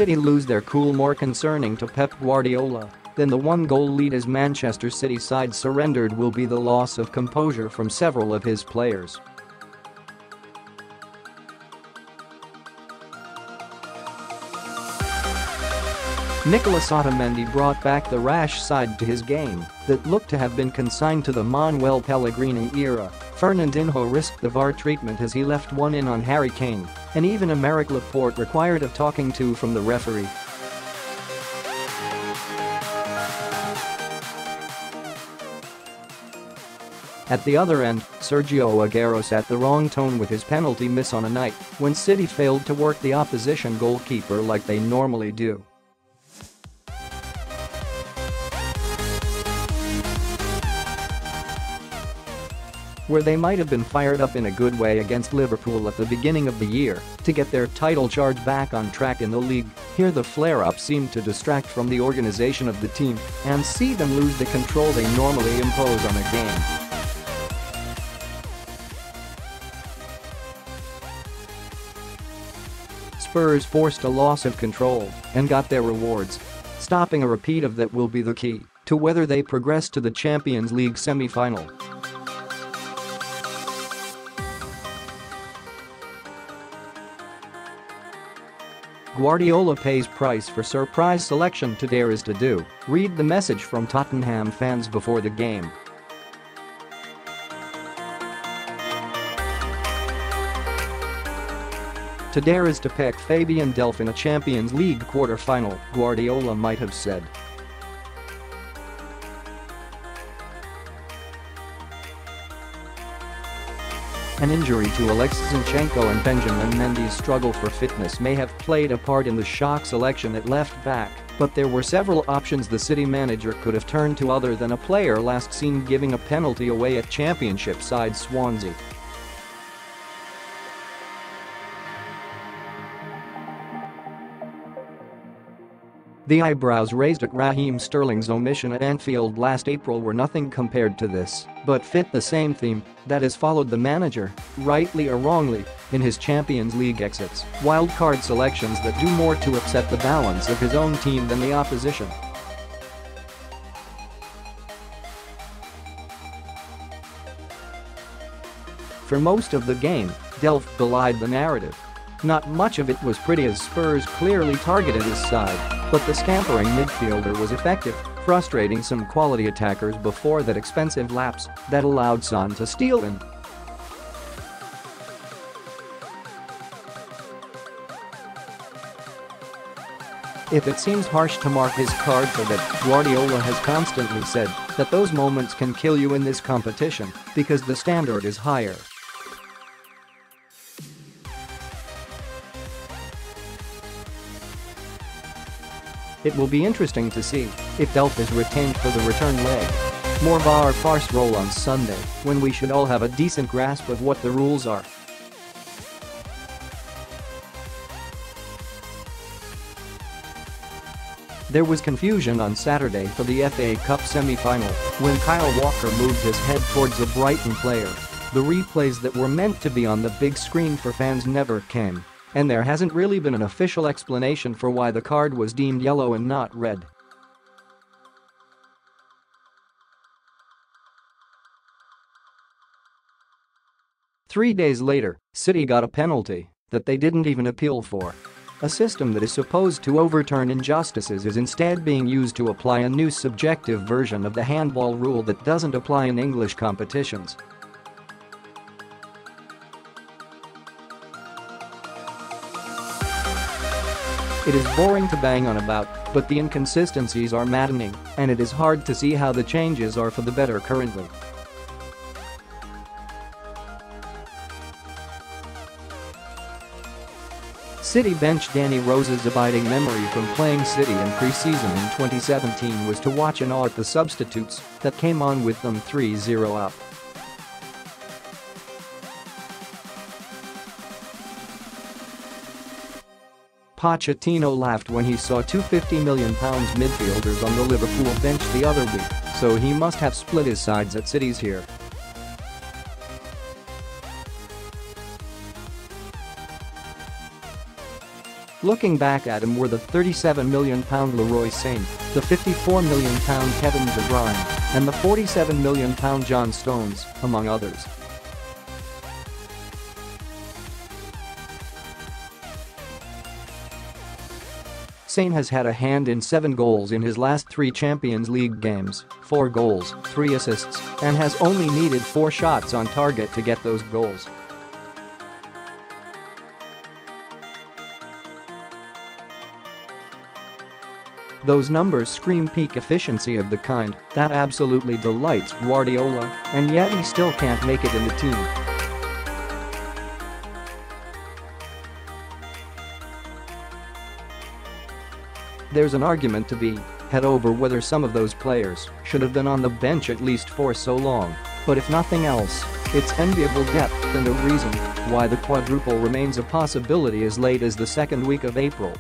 City lose their cool more concerning to Pep Guardiola than the one-goal lead as Manchester City side surrendered will be the loss of composure from several of his players. Nicolas Otamendi brought back the rash side to his game that looked to have been consigned to the Manuel Pellegrini era. Fernandinho risked the VAR treatment as he left one in on Harry Kane, and even Aymeric Laporte required a talking to from the referee. At the other end, Sergio Aguero set the wrong tone with his penalty miss on a night when City failed to work the opposition goalkeeper like they normally do. Where they might have been fired up in a good way against Liverpool at the beginning of the year to get their title charge back on track in the league, here the flare-up seemed to distract from the organization of the team and see them lose the control they normally impose on a game. Spurs forced a loss of control and got their rewards. Stopping a repeat of that will be the key to whether they progress to the Champions League semi-final. Guardiola pays price for surprise selection. Today is to do. Read the message from Tottenham fans before the game. Today is to pick Fabian Delph in a Champions League quarter-final, Guardiola might have said. An injury to Aleks, Zinchenko and Benjamin Mendy's struggle for fitness may have played a part in the shock selection at left back, but there were several options the City manager could have turned to other than a player last seen giving a penalty away at Championship side Swansea. The eyebrows raised at Raheem Sterling's omission at Anfield last April were nothing compared to this, but fit the same theme that has followed the manager, rightly or wrongly, in his Champions League exits, wildcard selections that do more to upset the balance of his own team than the opposition. For most of the game, Delph belied the narrative. Not much of it was pretty as Spurs clearly targeted his side, but the scampering midfielder was effective, frustrating some quality attackers before that expensive lapse that allowed Son to steal in. If it seems harsh to mark his card for that, Guardiola has constantly said that those moments can kill you in this competition because the standard is higher. It will be interesting to see if Delph is retained for the return leg. More VAR farce roll on Sunday, when we should all have a decent grasp of what the rules are. There was confusion on Saturday for the FA Cup semi-final when Kyle Walker moved his head towards a Brighton player. The replays that were meant to be on the big screen for fans never came. And there hasn't really been an official explanation for why the card was deemed yellow and not red. Three days later, City got a penalty that they didn't even appeal for. A system that is supposed to overturn injustices is instead being used to apply a new subjective version of the handball rule that doesn't apply in English competitions. It is boring to bang on about, but the inconsistencies are maddening, and it is hard to see how the changes are for the better currently. City bench Danny Rose's abiding memory from playing City in pre-season in 2017 was to watch in awe at the substitutes that came on with them 3-0 up. Pochettino laughed when he saw two £50 million midfielders on the Liverpool bench the other week, so he must have split his sides at City's here. Looking back at him were the £37 million Leroy Sane, the £54 million Kevin De Bruyne, and the £47 million John Stones, among others. Sane has had a hand in 7 goals in his last 3 Champions League games, 4 goals, 3 assists, and has only needed 4 shots on target to get those goals. Those numbers scream peak efficiency of the kind that absolutely delights Guardiola, and yet he still can't make it in the team. There's an argument to be had over whether some of those players should have been on the bench at least for so long, but if nothing else, it's enviable depth and a reason why the quadruple remains a possibility as late as the second week of April.